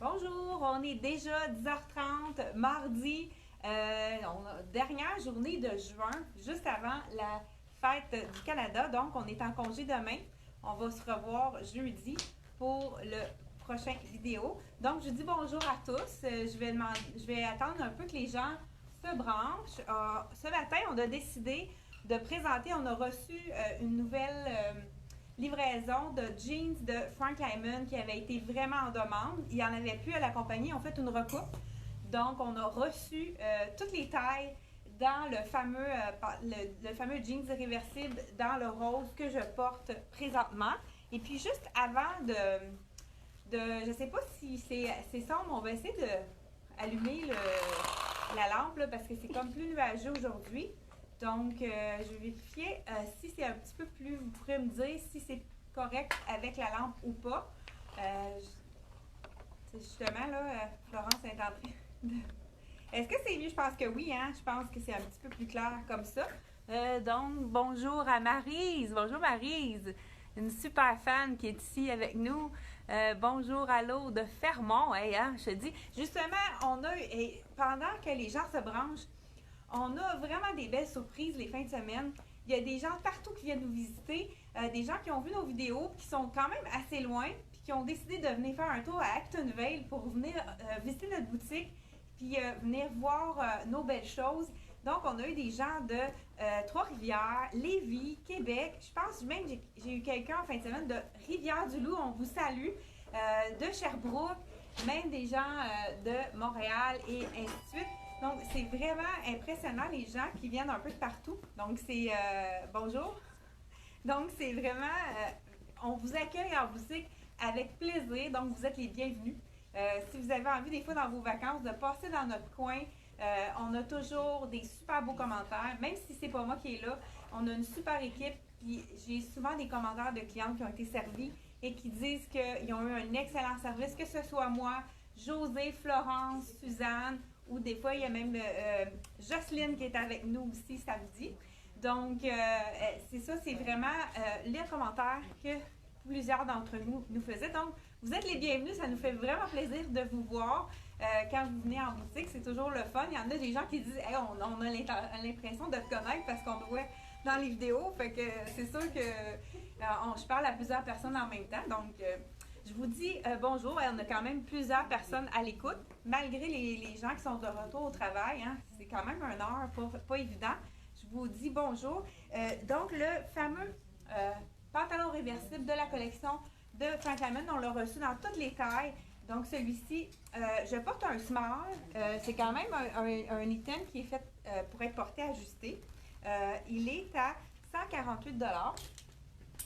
Bonjour, on est déjà 10h30, mardi, dernière journée de juin, juste avant la fête du Canada. Donc, on est en congé demain. On va se revoir jeudi pour le prochain vidéo. Donc, je dis bonjour à tous. Je vais attendre un peu que les gens se branchent. Ce matin, on a décidé de présenter, on a reçu une nouvelle livraison de jeans de Frank Lyman qui avait été vraiment en demande. Il n'y en avait plus à la compagnie. On fait une recoupe. Donc, on a reçu toutes les tailles dans le fameux jeans réversible dans le rose que je porte présentement. Et puis, juste avant je ne sais pas si c'est sombre, on va essayer d'allumer la lampe là, parce que c'est comme plus nuageux aujourd'hui. Donc, je vais vérifier si c'est un petit peu plus, vous pourrez me dire si c'est correct avec la lampe ou pas. Justement, là, Florence est en train de... Est-ce que c'est mieux? Je pense que oui, hein? Je pense que c'est un petit peu plus clair comme ça. Donc, bonjour à Maryse. Bonjour Maryse, une super fan qui est ici avec nous. Bonjour à l'eau de Fermont. Hey, hein, je te dis, justement, pendant que les gens se branchent, on a vraiment des belles surprises les fins de semaine. Il y a des gens partout qui viennent nous visiter, des gens qui ont vu nos vidéos, qui sont quand même assez loin, puis qui ont décidé de venir faire un tour à Actonville pour venir visiter notre boutique, puis venir voir nos belles choses. Donc, on a eu des gens de Trois-Rivières, Lévis, Québec. Je pense même que j'ai eu quelqu'un en fin de semaine de Rivière-du-Loup, on vous salue, de Sherbrooke, même des gens de Montréal et ainsi de suite. Donc, c'est vraiment impressionnant les gens qui viennent un peu de partout. Donc, c'est bonjour. Donc, c'est vraiment, on vous accueille en boutique avec plaisir. Donc, vous êtes les bienvenus. Si vous avez envie, des fois, dans vos vacances, de passer dans notre coin, on a toujours des super beaux commentaires. Même si c'est pas moi qui est là, on a une super équipe. Puis, j'ai souvent des commentaires de clientes qui ont été servis et qui disent qu'ils ont eu un excellent service, que ce soit moi, José, Florence, Suzanne, ou des fois, il y a même Jocelyne qui est avec nous aussi samedi. Donc, c'est ça, c'est vraiment les commentaires que plusieurs d'entre nous faisaient. Donc, vous êtes les bienvenus, ça nous fait vraiment plaisir de vous voir quand vous venez en boutique. C'est toujours le fun. Il y en a des gens qui disent hey, on a l'impression de te connaître parce qu'on te voit dans les vidéos. Fait que c'est sûr que je parle à plusieurs personnes en même temps. Donc, je vous dis bonjour. On a quand même plusieurs personnes à l'écoute, malgré les gens qui sont de retour au travail. Hein, c'est quand même une heure pas évident. Je vous dis bonjour. Donc, le fameux pantalon réversible de la collection de Frank Lyman, on l'a reçu dans toutes les tailles. Donc, celui-ci, je porte un small. C'est quand même un item qui est fait pour être porté ajusté. Il est à 148 $.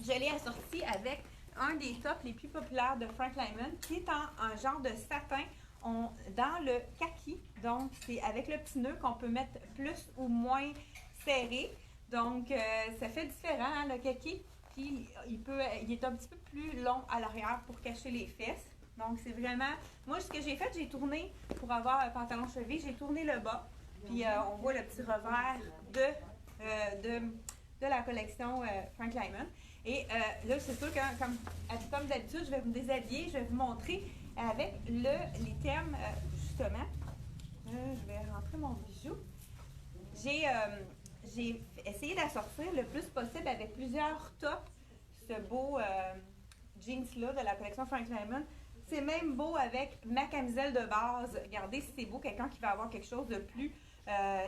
Je l'ai assorti avec un des tops les plus populaires de Frank Lyman, qui est en genre de satin dans le kaki. Donc, c'est avec le petit nœud qu'on peut mettre plus ou moins serré. Donc, ça fait différent, hein, le kaki. Puis, il est un petit peu plus long à l'arrière pour cacher les fesses. Donc, c'est vraiment... Moi, ce que j'ai fait, j'ai tourné, pour avoir un pantalon cheville, j'ai tourné le bas. Puis, on voit le petit revers de la collection Frank Lyman. Et là, c'est sûr que, comme d'habitude, je vais vous déshabiller, je vais vous montrer avec les thèmes, justement. Je vais rentrer mon bijou. J'ai essayé d'assortir le plus possible avec plusieurs tops ce beau jeans-là de la collection Frank Lyman. C'est même beau avec ma camisole de base. Regardez si c'est beau, quelqu'un qui va avoir quelque chose de plus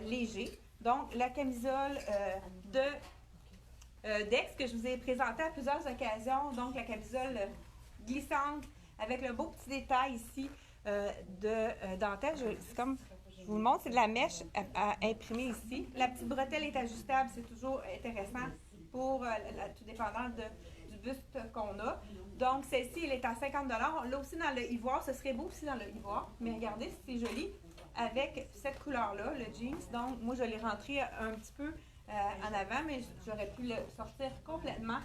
léger. Donc, la camisole Dex que je vous ai présentée à plusieurs occasions. Donc, la camisole glissante avec le beau petit détail ici de dentelle. Je vous le montre, c'est de la mèche à imprimer ici. La petite bretelle est ajustable, c'est toujours intéressant pour tout dépendant du buste qu'on a. Donc, celle-ci, elle est à 50 $. Là aussi, dans le ivoire, ce serait beau aussi dans le ivoire. Mais regardez, c'est joli avec cette couleur-là, le jeans. Donc, moi, je l'ai rentré un petit peu en avant, mais j'aurais pu le sortir complètement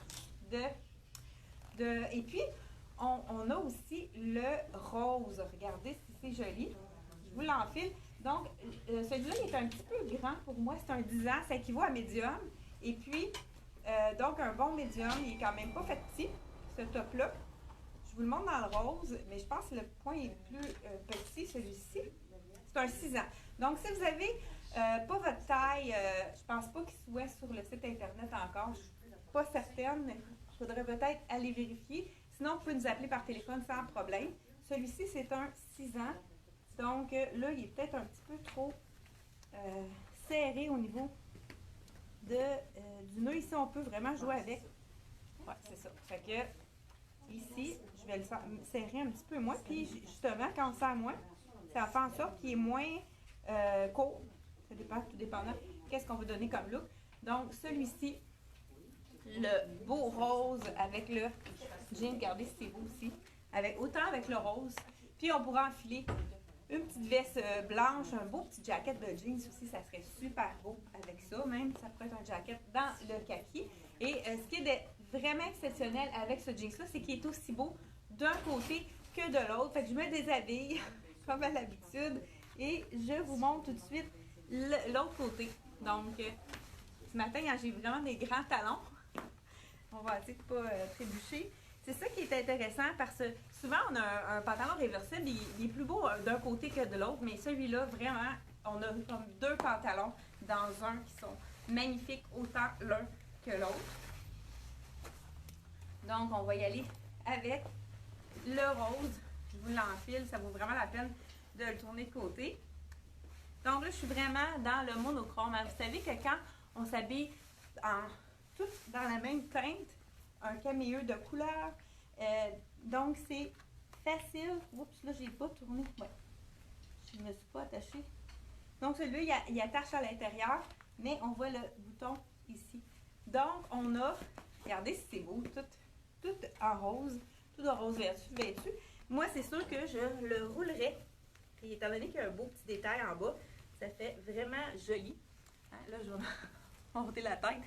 Et puis, on a aussi le rose. Regardez si c'est joli. Je vous l'enfile. Donc, celui-là, il est un petit peu grand pour moi. C'est un 10 ans. Ça équivaut à médium. Et puis, donc, un bon médium. Il est quand même pas fait petit, ce top-là. Je vous le montre dans le rose, mais je pense que le point est plus petit, celui-ci. C'est un 6 ans. Donc, si vous avez pas votre taille, je pense pas qu'il soit sur le site Internet encore. Je suis pas certaine, mais il faudrait peut-être aller vérifier. Sinon, vous pouvez nous appeler par téléphone sans problème. Celui-ci, c'est un 6 ans. Donc, là, il est peut-être un petit peu trop serré au niveau du nœud. Ici, on peut vraiment jouer avec. Ouais, c'est ça. Fait que, ici, je vais le serrer un petit peu moins. Puis, justement, quand on serre moins, ça fait en sorte qu'il est moins court. Ça dépend, tout dépendant. Qu'est-ce qu'on veut donner comme look. Donc, celui-ci, le beau rose avec le jean. Regardez si c'est beau aussi. Autant avec le rose. Puis, on pourra enfiler une petite veste blanche, un beau petit jacket de jeans aussi. Ça serait super beau avec ça. Même, ça pourrait être un jacket dans le kaki. Et ce qui est vraiment exceptionnel avec ce jeans-là, c'est qu'il est aussi beau d'un côté que de l'autre. Fait que je me déshabille, comme à l'habitude, et je vous montre tout de suite l'autre côté. Donc, ce matin, j'ai vraiment des grands talons. On va essayer de ne pas trébucher. C'est ça qui est intéressant parce que souvent, on a un pantalon réversible, il est plus beau d'un côté que de l'autre, mais celui-là, vraiment, on a comme deux pantalons dans un qui sont magnifiques autant l'un que l'autre. Donc, on va y aller avec le rose. Je vous l'enfile, ça vaut vraiment la peine de le tourner de côté. Donc là, je suis vraiment dans le monochrome. Vous savez que quand on s'habille tout dans la même teinte, un caméo de couleur, donc c'est facile. Oups, là, je n'ai pas tourné. Ouais. Je ne me suis pas attachée. Donc celui-là, il attache à l'intérieur, mais on voit le bouton ici. Donc, on a, regardez si c'est beau, tout en rose, tout en rose vêtu. Moi, c'est sûr que je le roulerais. Et étant donné qu'il y a un beau petit détail en bas, ça fait vraiment joli. Hein, là, je vais monter la tête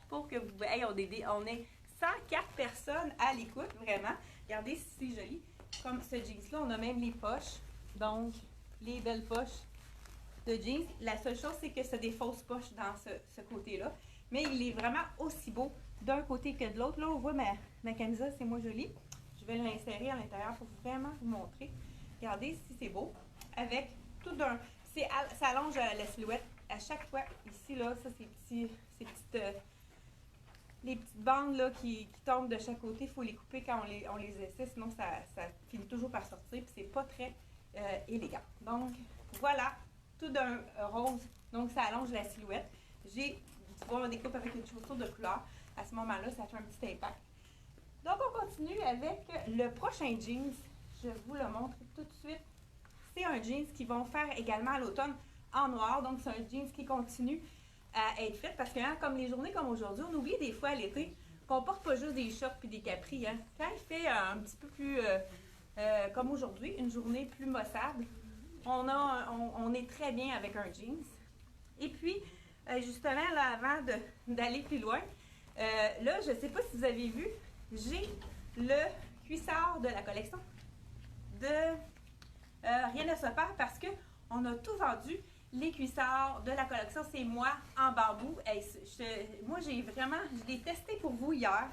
pour que vous voyez. Hey, on est 104 personnes à l'écoute, vraiment. Regardez si c'est joli. Comme ce jeans-là, on a même les poches. Donc, les belles poches de jeans. La seule chose, c'est que c'est des fausses poches dans ce côté-là. Mais il est vraiment aussi beau d'un côté que de l'autre. Là, on voit ma camisole, c'est moins joli. Je vais l'insérer à l'intérieur pour vraiment vous montrer. Regardez si c'est beau. Avec tout d'un... Ça allonge la silhouette à chaque fois. Ici, là, ça, les petites bandes là, qui tombent de chaque côté, il faut les couper quand on les essaie, sinon ça finit toujours par sortir, puis c'est pas très élégant. Donc, voilà, tout d'un rose. Donc, ça allonge la silhouette. Tu vois, on découpe avec une chaussure de couleur. À ce moment-là, ça fait un petit impact. Donc, on continue avec le prochain jeans. Je vous le montre tout de suite. C'est un jeans qu'ils vont faire également à l'automne en noir. Donc, c'est un jeans qui continue à être fait parce que, hein, comme les journées comme aujourd'hui, on oublie des fois à l'été qu'on porte pas juste des shorts puis des capris. Hein. Quand il fait un petit peu plus, comme aujourd'hui, une journée plus maussade, on est très bien avec un jeans. Et puis, justement, là, avant d'aller plus loin, là, je ne sais pas si vous avez vu, j'ai le cuissard de la collection de Rien ne se perd parce qu'on a tout vendu. Les cuissards de la collection, c'est moi en bambou. Moi, je l'ai testé pour vous hier.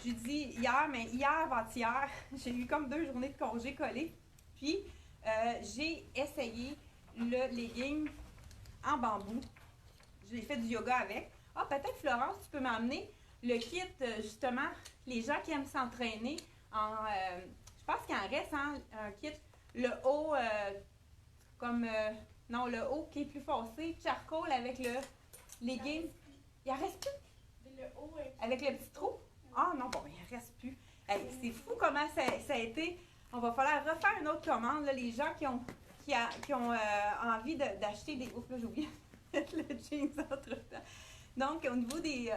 Je dis hier, mais hier, avant-hier, j'ai eu comme 2 journées de congé collé. Puis, j'ai essayé le legging en bambou. J'ai fait du yoga avec. Ah, peut-être Florence, tu peux m'emmener le kit, justement, les gens qui aiment s'entraîner en... je pense qu'il en reste un kit. Le haut, le haut qui est plus foncé, charcoal avec le legging. Il en reste plus? Le haut avec le petit trou? Ah non, bon, il en reste plus. Hey, c'est fou comment ça a été. On va falloir refaire une autre commande. Là, les gens qui ont envie d'acheter des... Ouf, là, j'ai oublié de mettre le jeans entre-temps. Donc, au niveau des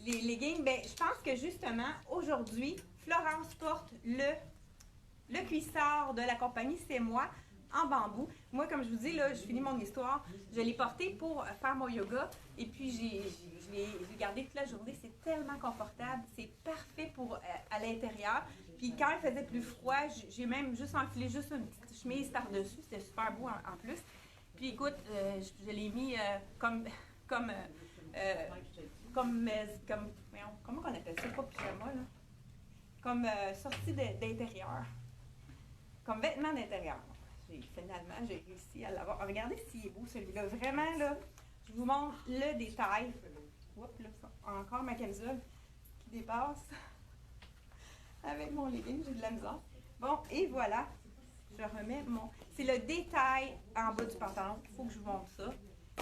leggings, ben, je pense que justement, aujourd'hui, Florence porte le cuissard de la compagnie C'est Moi en bambou. Moi, comme je vous dis, là, je finis mon histoire. Je l'ai porté pour faire mon yoga et puis je l'ai gardé toute la journée. C'est tellement confortable. C'est parfait pour à l'intérieur. Puis quand il faisait plus froid, j'ai même juste enfilé juste une petite chemise par-dessus. C'était super beau en plus. Puis écoute, je l'ai mis comment on appelle ça? Pas pyjama, là. comme sortie d'intérieur, comme vêtement d'intérieur. Finalement, j'ai réussi à l'avoir. Regardez s'il est beau celui-là. Vraiment, là, je vous montre le détail. Oups, là, encore ma camisole qui dépasse avec mon legging, j'ai de la misère. Bon, et voilà. Je remets mon... C'est le détail en bas du pantalon. Il faut que je vous montre ça.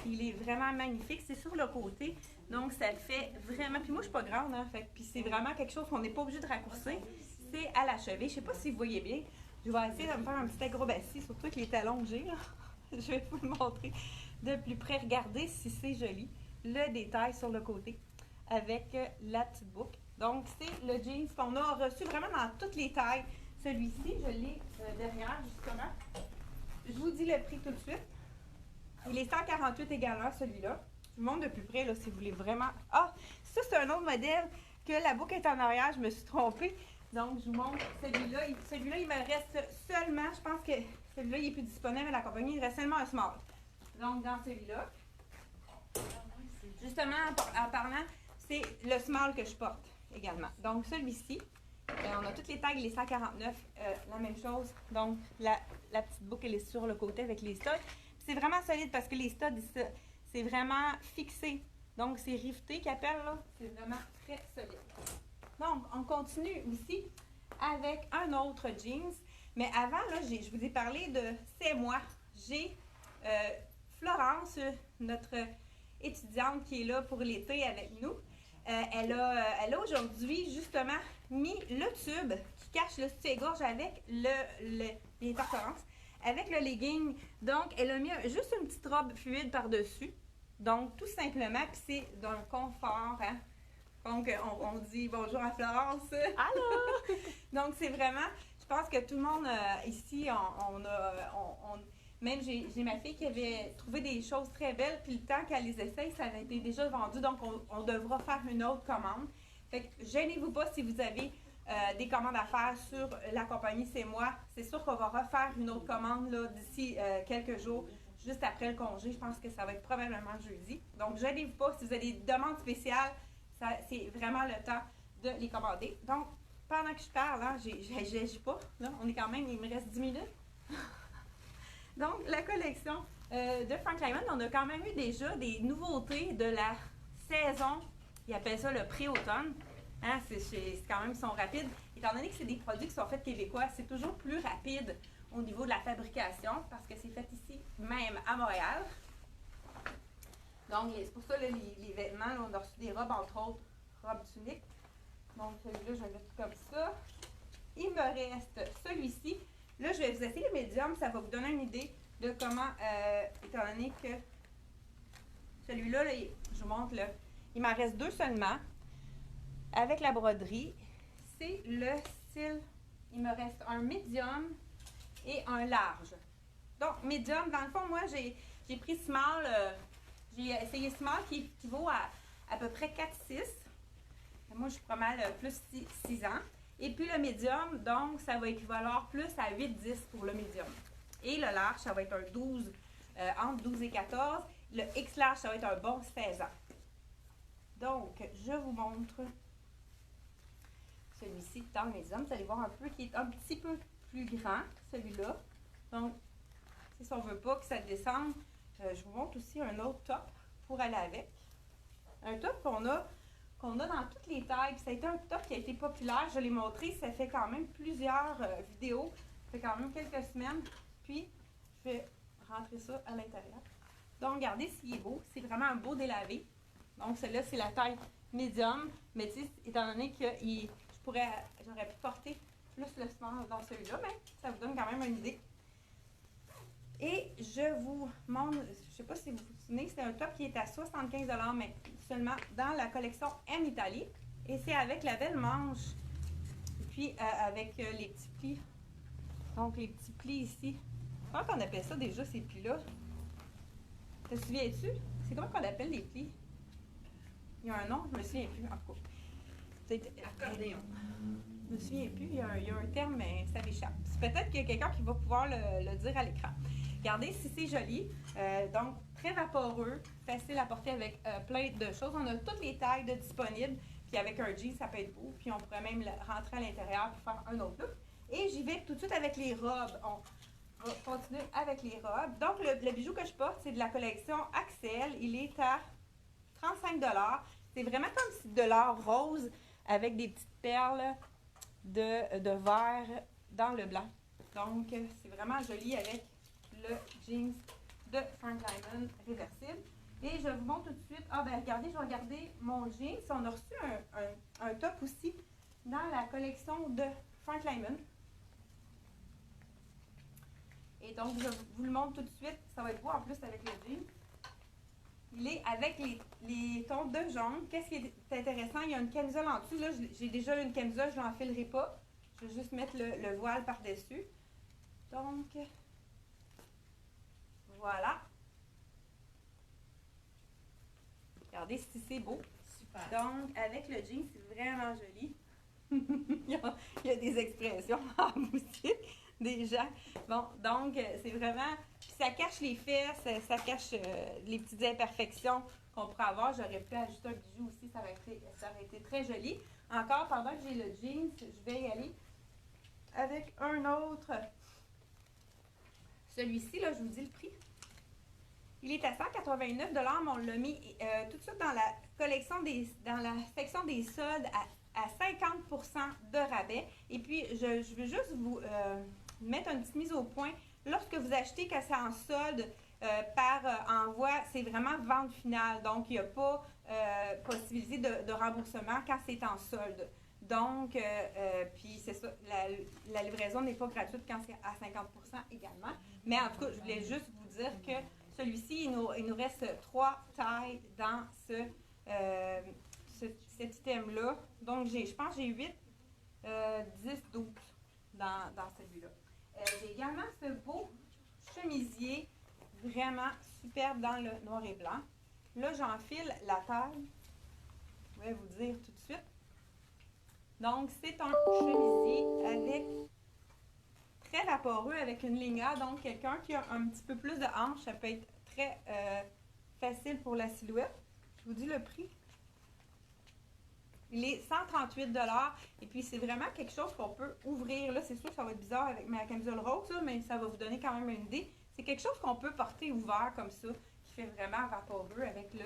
Il est vraiment magnifique. C'est sur le côté. Donc, ça le fait vraiment... Puis moi, je suis pas grande, hein. Puis c'est vraiment quelque chose qu'on n'est pas obligé de raccourcir. C'est à la cheville. Je sais pas si vous voyez bien. Je vais essayer de me faire un petit acrobatie, surtout avec les talons que j'ai, là. Je vais vous le montrer de plus près. Regardez si c'est joli. Le détail sur le côté avec la petite boucle. Donc, c'est le jeans qu'on a reçu vraiment dans toutes les tailles. Celui-ci, je l'ai derrière, justement. Je vous dis le prix tout de suite. Il est 148 également, celui-là. Je vous montre de plus près, là, si vous voulez vraiment... Ah! Ça, c'est un autre modèle que la boucle est en arrière. Je me suis trompée. Donc, je vous montre celui-là. Celui-là, il me reste seulement... Je pense que celui-là, il n'est plus disponible à la compagnie. Il reste seulement un small. Donc, dans celui-là, justement, en parlant, c'est le small que je porte également. Donc, celui-ci... on a toutes les tailles, les 149, la même chose. Donc, la petite boucle, elle est sur le côté avec les studs. C'est vraiment solide parce que les studs, c'est vraiment fixé. Donc, c'est riveté qu'ils appellent, là. C'est vraiment très solide. Donc, on continue aussi avec un autre jeans. Mais avant, là, je vous ai parlé de C'est moi. J'ai Florence, notre étudiante qui est là pour l'été avec nous. Elle a aujourd'hui, justement, mis le tube qui cache le soutien-gorge avec les Florence, avec le legging. Donc, elle a mis juste une petite robe fluide par-dessus. Donc, tout simplement, puis c'est d'un confort, hein. Donc, on dit bonjour à Florence. Allô! Donc, c'est vraiment, je pense que tout le monde ici, même j'ai ma fille qui avait trouvé des choses très belles, puis le temps qu'elle les essaye, ça avait été déjà vendu, donc on devra faire une autre commande. Fait que gênez-vous pas si vous avez des commandes à faire sur la compagnie C'est moi. C'est sûr qu'on va refaire une autre commande là d'ici quelques jours, juste après le congé. Je pense que ça va être probablement jeudi. Donc, gênez-vous pas si vous avez des demandes spéciales, c'est vraiment le temps de les commander. Donc, pendant que je parle, hein, j'agis pas. Là, on est quand même, il me reste 10 minutes. Donc, la collection de Frank Lyman, on a quand même eu déjà des nouveautés de la saison. Ils appellent ça le pré-automne. Hein, c'est quand même, ils sont rapides. Étant donné que c'est des produits qui sont faits québécois, c'est toujours plus rapide au niveau de la fabrication parce que c'est fait ici même à Montréal. Donc, c'est pour ça, là, les vêtements, là, on a reçu des robes, entre autres, robes tuniques. Donc, celui-là, je vais le mettre comme ça. Il me reste celui-ci. Là, je vais vous essayer le médium. Ça va vous donner une idée de comment, étant donné que celui-là, là, je vous montre, là, il m'en reste deux seulement. Avec la broderie, c'est le style, il me reste un médium et un large. Donc, médium, dans le fond, moi, j'ai pris small, j'ai essayé small qui vaut à peu près 4-6. Moi, je suis pas mal plus 6 ans. Et puis le médium, donc, ça va équivaloir plus à 8-10 pour le médium. Et le large, ça va être un 12, entre 12 et 14. Le X large, ça va être un bon 16 ans. Donc, je vous montre celui-ci dans le médium. Vous allez voir un peu qui est un petit peu plus grand, celui-là. Donc, si on ne veut pas que ça descende, je vous montre aussi un autre top pour aller avec. Un top qu'on a dans toutes les tailles. Puis ça a été un top qui a été populaire. Je l'ai montré, ça fait quand même plusieurs vidéos. Ça fait quand même quelques semaines. Puis, je vais rentrer ça à l'intérieur. Donc, regardez s'il est beau. C'est vraiment un beau délavé. Donc, celui-là, c'est la taille médium. Mais tu sais, étant donné que j'aurais pu porter plus le small dans celui-là, mais ça vous donne quand même une idée. Et je vous montre, je ne sais pas si vous vous souvenez, c'est un top qui est à 75 $, mais seulement dans la collection M Italie. Et c'est avec la belle manche. Et puis avec les petits plis. Donc les petits plis ici. Comment on appelle ça déjà, ces plis-là? Te souviens-tu? C'est comment qu'on appelle les plis? Il y a un nom, je me souviens plus. En tout cas, peut-être accordéon. Je me souviens plus, il y a un terme, mais ça m'échappe. Peut-être qu'il y a quelqu'un qui va pouvoir le dire à l'écran. Regardez si c'est joli. Donc, très vaporeux, facile à porter avec plein de choses. On a toutes les tailles de disponibles. Puis Puis avec un jean, ça peut être beau. Puis on pourrait même rentrer à l'intérieur pour faire un autre look. Et j'y vais tout de suite avec les robes. On va continuer avec les robes. Donc, le bijou que je porte, c'est de la collection Axel. Il est à 35 $. C'est vraiment comme de l'or rose avec des petites perles de verre dans le blanc. Donc, c'est vraiment joli avec le jeans de Frank Lyman réversible. Et je vous montre tout de suite. Ah, ben regardez, je vais regarder mon jeans. On a reçu un top aussi dans la collection de Frank Lyman. Et donc, je vous le montre tout de suite. Ça va être beau en plus avec le jean. Il est avec les tons de jaune. Qu'est-ce qui est intéressant? Il y a une camisole en dessous. Là, j'ai déjà une camisole, je ne l'enfilerai pas. Je vais juste mettre le voile par-dessus. Donc, voilà. Regardez si c'est beau. Super. Donc, avec le jean, c'est vraiment joli. il y a des expressions en boutique déjà. Bon, donc, c'est vraiment... Puis ça cache les fesses, ça cache les petites imperfections qu'on pourrait avoir. J'aurais pu ajouter un bijou aussi, ça aurait été très joli. Encore, pendant que j'ai le jeans, je vais y aller avec un autre. Celui-ci, là, je vous dis le prix. Il est à 189 $, mais on l'a mis tout de suite dans la dans la section des soldes à 50 % de rabais. Et puis, je veux juste vous mettre une petite mise au point. Lorsque vous achetez, quand c'est en solde par envoi, c'est vraiment vente finale. Donc, il n'y a pas possibilité de remboursement quand c'est en solde. Donc, puis c'est ça, la livraison n'est pas gratuite quand c'est à 50 % également. Mais en tout cas, je voulais juste vous dire que celui-ci, il nous reste 3 tailles dans cet item-là. Donc, je pense que j'ai 8, 10, 12 dans celui-là. J'ai également ce beau chemisier vraiment superbe dans le noir et blanc. Là, j'enfile la taille. Je vais vous dire tout de suite. Donc, c'est un chemisier avec très vaporeux, avec une ligne A. Donc, quelqu'un qui a un petit peu plus de hanches, ça peut être très facile pour la silhouette. Je vous dis le prix. Il est 138 $. Et puis, c'est vraiment quelque chose qu'on peut ouvrir. Là, c'est sûr que ça va être bizarre avec ma camisole rose, là, mais ça va vous donner quand même une idée. C'est quelque chose qu'on peut porter ouvert comme ça, qui fait vraiment vaporeux avec le...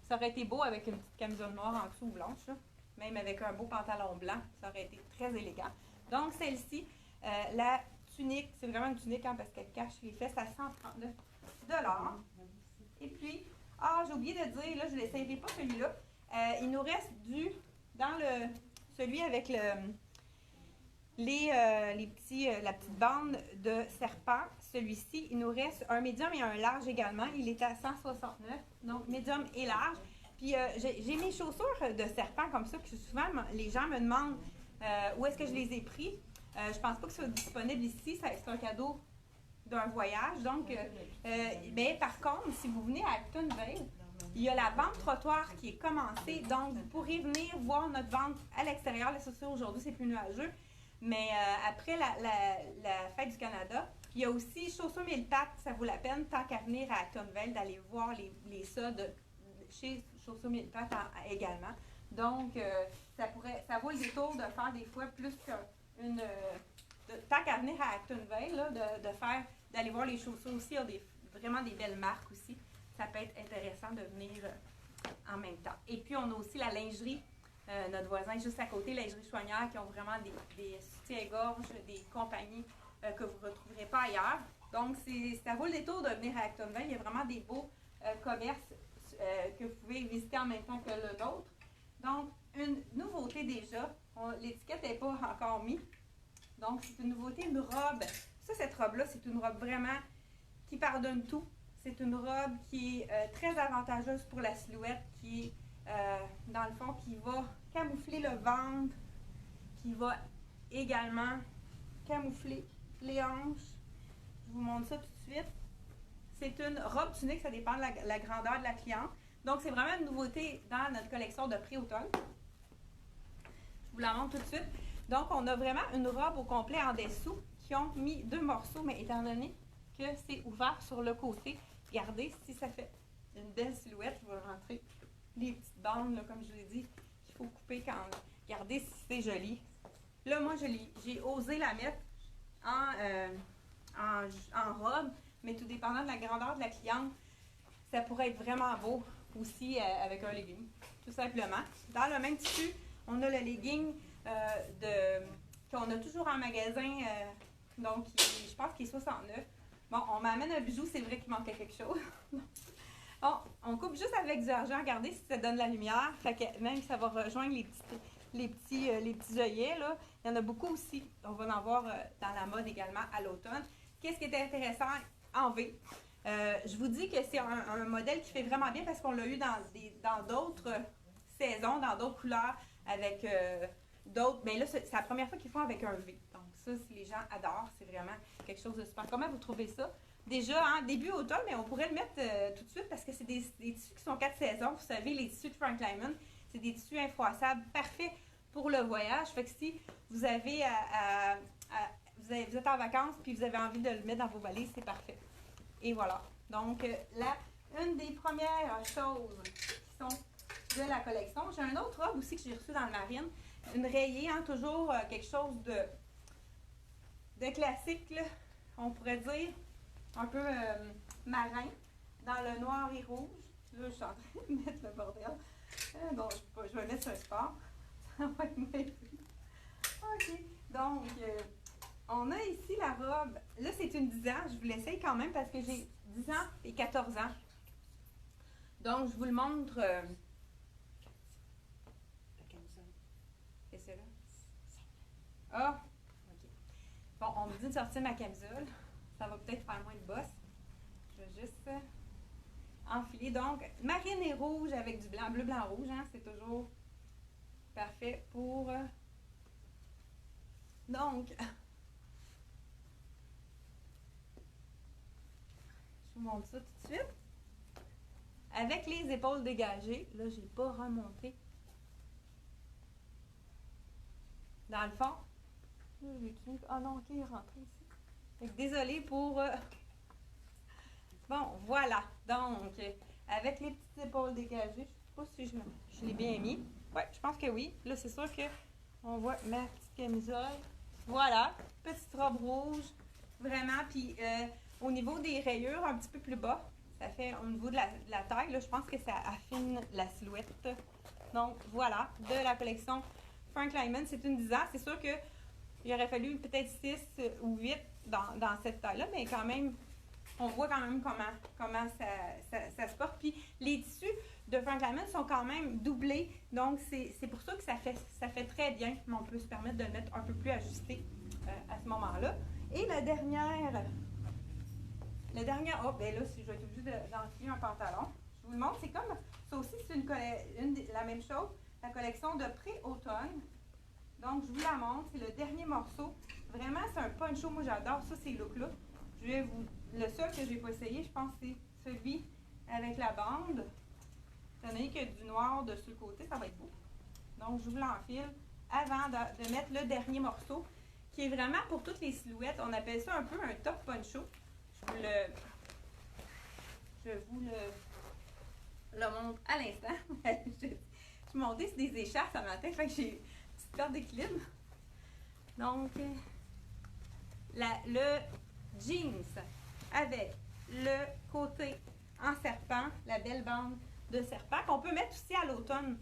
Ça aurait été beau avec une petite camisole noire en dessous ou blanche, là. Même avec un beau pantalon blanc, ça aurait été très élégant. Donc, celle-ci, la tunique, c'est vraiment une tunique hein, parce qu'elle cache les fesses à 139 $. Et puis, j'ai oublié de dire, là, je ne l'essayerai pas celui-là. Il nous reste celui avec la petite bande de serpent. Celui-ci, il nous reste un médium et un large également. Il est à 169, donc médium et large. Puis j'ai mes chaussures de serpent comme ça, que souvent les gens me demandent où est-ce que je les ai pris. Je pense pas que ce soit disponible ici, c'est un cadeau d'un voyage. Donc, par contre, si vous venez à Actonville, il y a la vente trottoir qui est commencée. Donc, vous pourrez venir voir notre vente à l'extérieur. Là, c'est sûr, aujourd'hui, c'est plus nuageux. Mais après la fête du Canada, il y a aussi Chaussures Mille Pattes. Ça vaut la peine, tant qu'à venir à Actonville, d'aller voir les soldes chez Chaussures Mille Pattes également. Donc, ça vaut le détour de faire des fois plus qu'une... tant qu'à venir à Actonville, là, d'aller voir les chaussures aussi. Il y a vraiment des belles marques aussi. Ça peut être intéressant de venir en même temps. Et puis, on a aussi la lingerie. Notre voisin juste à côté, Lingerie Chouanière, qui ont vraiment des soutiens-gorge, des compagnies que vous ne retrouverez pas ailleurs. Donc, ça vaut le détour de venir à Actonville. Il y a vraiment des beaux commerces que vous pouvez visiter en même temps que le nôtre. Donc, une nouveauté déjà. L'étiquette n'est pas encore mise. Donc, c'est une nouveauté, une robe. Cette robe-là, c'est une robe vraiment qui pardonne tout. C'est une robe qui est très avantageuse pour la silhouette, qui dans le fond, qui va camoufler le ventre, qui va également camoufler les hanches. Je vous montre ça tout de suite. C'est une robe tunique, ça dépend de la grandeur de la cliente. Donc, c'est vraiment une nouveauté dans notre collection de pré-automne. Je vous la montre tout de suite. Donc, on a vraiment une robe au complet en dessous qui ont mis 2 morceaux, mais étant donné que c'est ouvert sur le côté, regardez si ça fait une belle silhouette. Je vais rentrer les petites bandes, là, comme je vous l'ai dit, qui faut couper quand... Regardez si c'est joli. Là, moi, j'ai osé la mettre en robe, mais tout dépendant de la grandeur de la cliente, ça pourrait être vraiment beau aussi avec un legging, tout simplement. Dans le même tissu, on a le legging qu'on a toujours en magasin, donc je pense qu'il est 69. Bon, on m'amène un bijou, c'est vrai qu'il manquait quelque chose. Bon, on coupe juste avec du argent, regardez si ça donne la lumière, fait que même ça va rejoindre les petits œillets, là. Il y en a beaucoup aussi, on va en voir dans la mode également à l'automne. Qu'est-ce qui est intéressant en V? Je vous dis que c'est un modèle qui fait vraiment bien parce qu'on l'a eu dans d'autres saisons, dans d'autres couleurs, avec d'autres. Mais là, c'est la première fois qu'ils font avec un V. Donc ça, si les gens adorent, c'est vraiment quelque chose de super. Comment vous trouvez ça? Déjà, début automne, mais on pourrait le mettre tout de suite parce que c'est des tissus qui sont 4 saisons. Vous savez, les tissus de Frank Lyman, c'est des tissus infroissables, parfaits pour le voyage. Fait que si vous avez vous êtes en vacances puis vous avez envie de le mettre dans vos valises, c'est parfait. Et voilà. Donc, une des premières choses qui sont de la collection. J'ai une autre robe aussi que j'ai reçue dans le marine. Une rayée, toujours quelque chose de classique, là, on pourrait dire, un peu marin, dans le noir et rouge. Là, je suis en train de mettre le bordel. Bon, je vais le mettre sur un sport. Ça va être moins plus. OK. Donc, on a ici la robe. Là, c'est une 10 ans. Je vous l'essaye quand même parce que j'ai 10 ans et 14 ans. Donc, je vous le montre. Et c'est là? Ah! OK. Bon, on me dit de sortir ma camisole. Ça va peut-être faire moins de bosse. Je vais juste enfiler. Donc, marine et rouge avec du blanc. Bleu, blanc, rouge. C'est toujours parfait pour... Donc... Je vous montre ça tout de suite. Avec les épaules dégagées, là, j'ai pas remonté. Dans le fond, ah non, ok, il est rentré ici. Fait que désolée pour... Bon, voilà. Donc, avec les petites épaules dégagées, je ne sais pas si je l'ai bien mis. Oui, je pense que oui. Là, c'est sûr que on voit ma petite camisole. Voilà, petite robe rouge. Vraiment, puis au niveau des rayures, un petit peu plus bas, ça fait au niveau de la taille, là, je pense que ça affine la silhouette. Donc, voilà, de la collection Frank Lyman. C'est une 10 ans. C'est sûr qu'il aurait fallu peut-être 6 ou 8 dans cette taille-là, mais quand même, on voit quand même comment ça se porte. Puis les tissus de Frank Lyman sont quand même doublés, donc c'est pour ça que ça fait très bien, mais on peut se permettre de le mettre un peu plus ajusté à ce moment-là. Et la dernière, oh, ben là, si je vais être obligée d'enfiler un pantalon, je vous le montre, c'est comme, ça aussi, c'est la même chose, la collection de pré-automne. Donc, je vous la montre, c'est le dernier morceau. Vraiment, c'est un poncho, moi j'adore ça, ces looks-là. Le seul que j'ai pas essayé, je pense, c'est celui avec la bande. Étant donné qu'il y a du noir de ce côté, ça va être beau. Donc, je vous l'enfile avant de mettre le dernier morceau, qui est vraiment pour toutes les silhouettes. On appelle ça un peu un top poncho. Je vous le montre à l'instant. Je montais sur des écharpes à matin, fait que j'ai une petite perte d'équilibre. Donc, le jeans avec le côté en serpent, la belle bande de serpent, qu'on peut mettre aussi à l'automne.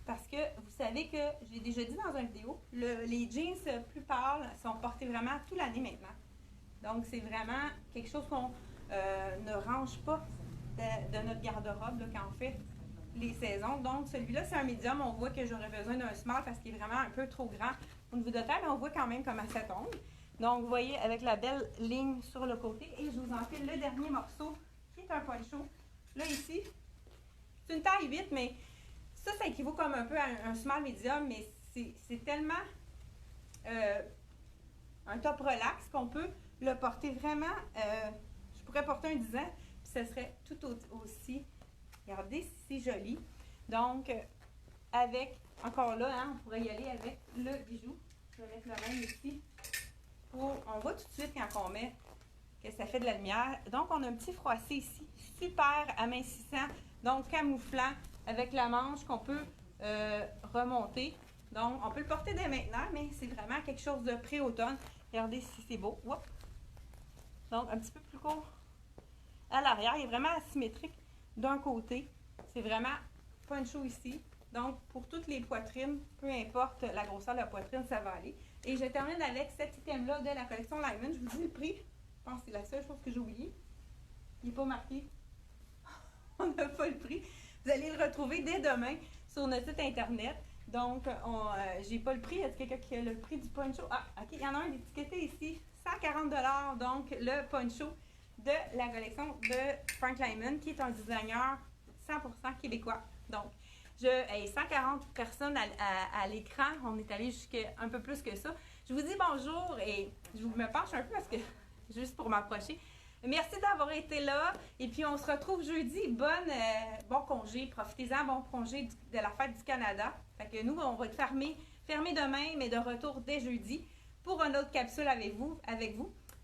Parce que vous savez que, j'ai déjà dit dans une vidéo, les jeans plus pâles sont portés vraiment toute l'année maintenant. Donc, c'est vraiment quelque chose qu'on ne range pas de notre garde-robe quand on fait les saisons. Donc, celui-là, c'est un médium. On voit que j'aurais besoin d'un small parce qu'il est vraiment un peu trop grand au niveau de taille, mais on voit quand même comment ça tombe. Donc, vous voyez, avec la belle ligne sur le côté. Et je vous enfile le dernier morceau, qui est un poncho. Là, ici, c'est une taille 8, mais ça équivaut comme un peu à un small medium, mais c'est tellement un top relax qu'on peut le porter vraiment. Je pourrais porter un 10 ans, puis ce serait tout aussi. Regardez, c'est joli. Donc, avec, encore là, on pourrait y aller avec le bijou. Je vais mettre le même ici. On voit tout de suite quand on met que ça fait de la lumière. Donc, on a un petit froissé ici, super amincissant, donc camouflant, avec la manche qu'on peut remonté. Donc, on peut le porter dès maintenant, mais c'est vraiment quelque chose de pré-automne. Regardez si c'est beau. Oups. Donc, un petit peu plus court à l'arrière. Il est vraiment asymétrique d'un côté. C'est vraiment poncho ici. Donc, pour toutes les poitrines, peu importe la grosseur de la poitrine, ça va aller. Et je termine avec cet item-là de la collection Lyman. Je vous dis le prix. Je pense que c'est la seule chose que j'ai oubliée. Il n'est pas marqué. On n'a pas le prix. Vous allez le retrouver dès demain sur notre site internet. Donc, j'ai pas le prix. Est-ce quelqu'un qui a le prix du poncho? Ah, ok, il y en a un étiqueté ici. 140 $. Donc, le poncho de la collection de Frank Lyman, qui est un designer 100% québécois. Donc, 140 personnes à l'écran. On est allé jusqu'à un peu plus que ça. Je vous dis bonjour et je me penche un peu parce que, juste pour m'approcher. Merci d'avoir été là. Et puis, on se retrouve jeudi. Bon congé. Profitez-en, bon congé de la fête du Canada. Fait que nous, on va être fermé demain, mais de retour dès jeudi pour une autre capsule avec vous.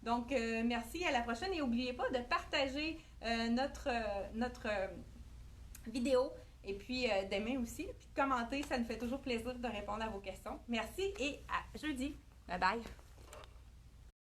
Donc, merci. À la prochaine. Et n'oubliez pas de partager notre vidéo. Et puis, d'aimer aussi. Puis de commenter. Ça nous fait toujours plaisir de répondre à vos questions. Merci et à jeudi. Bye bye.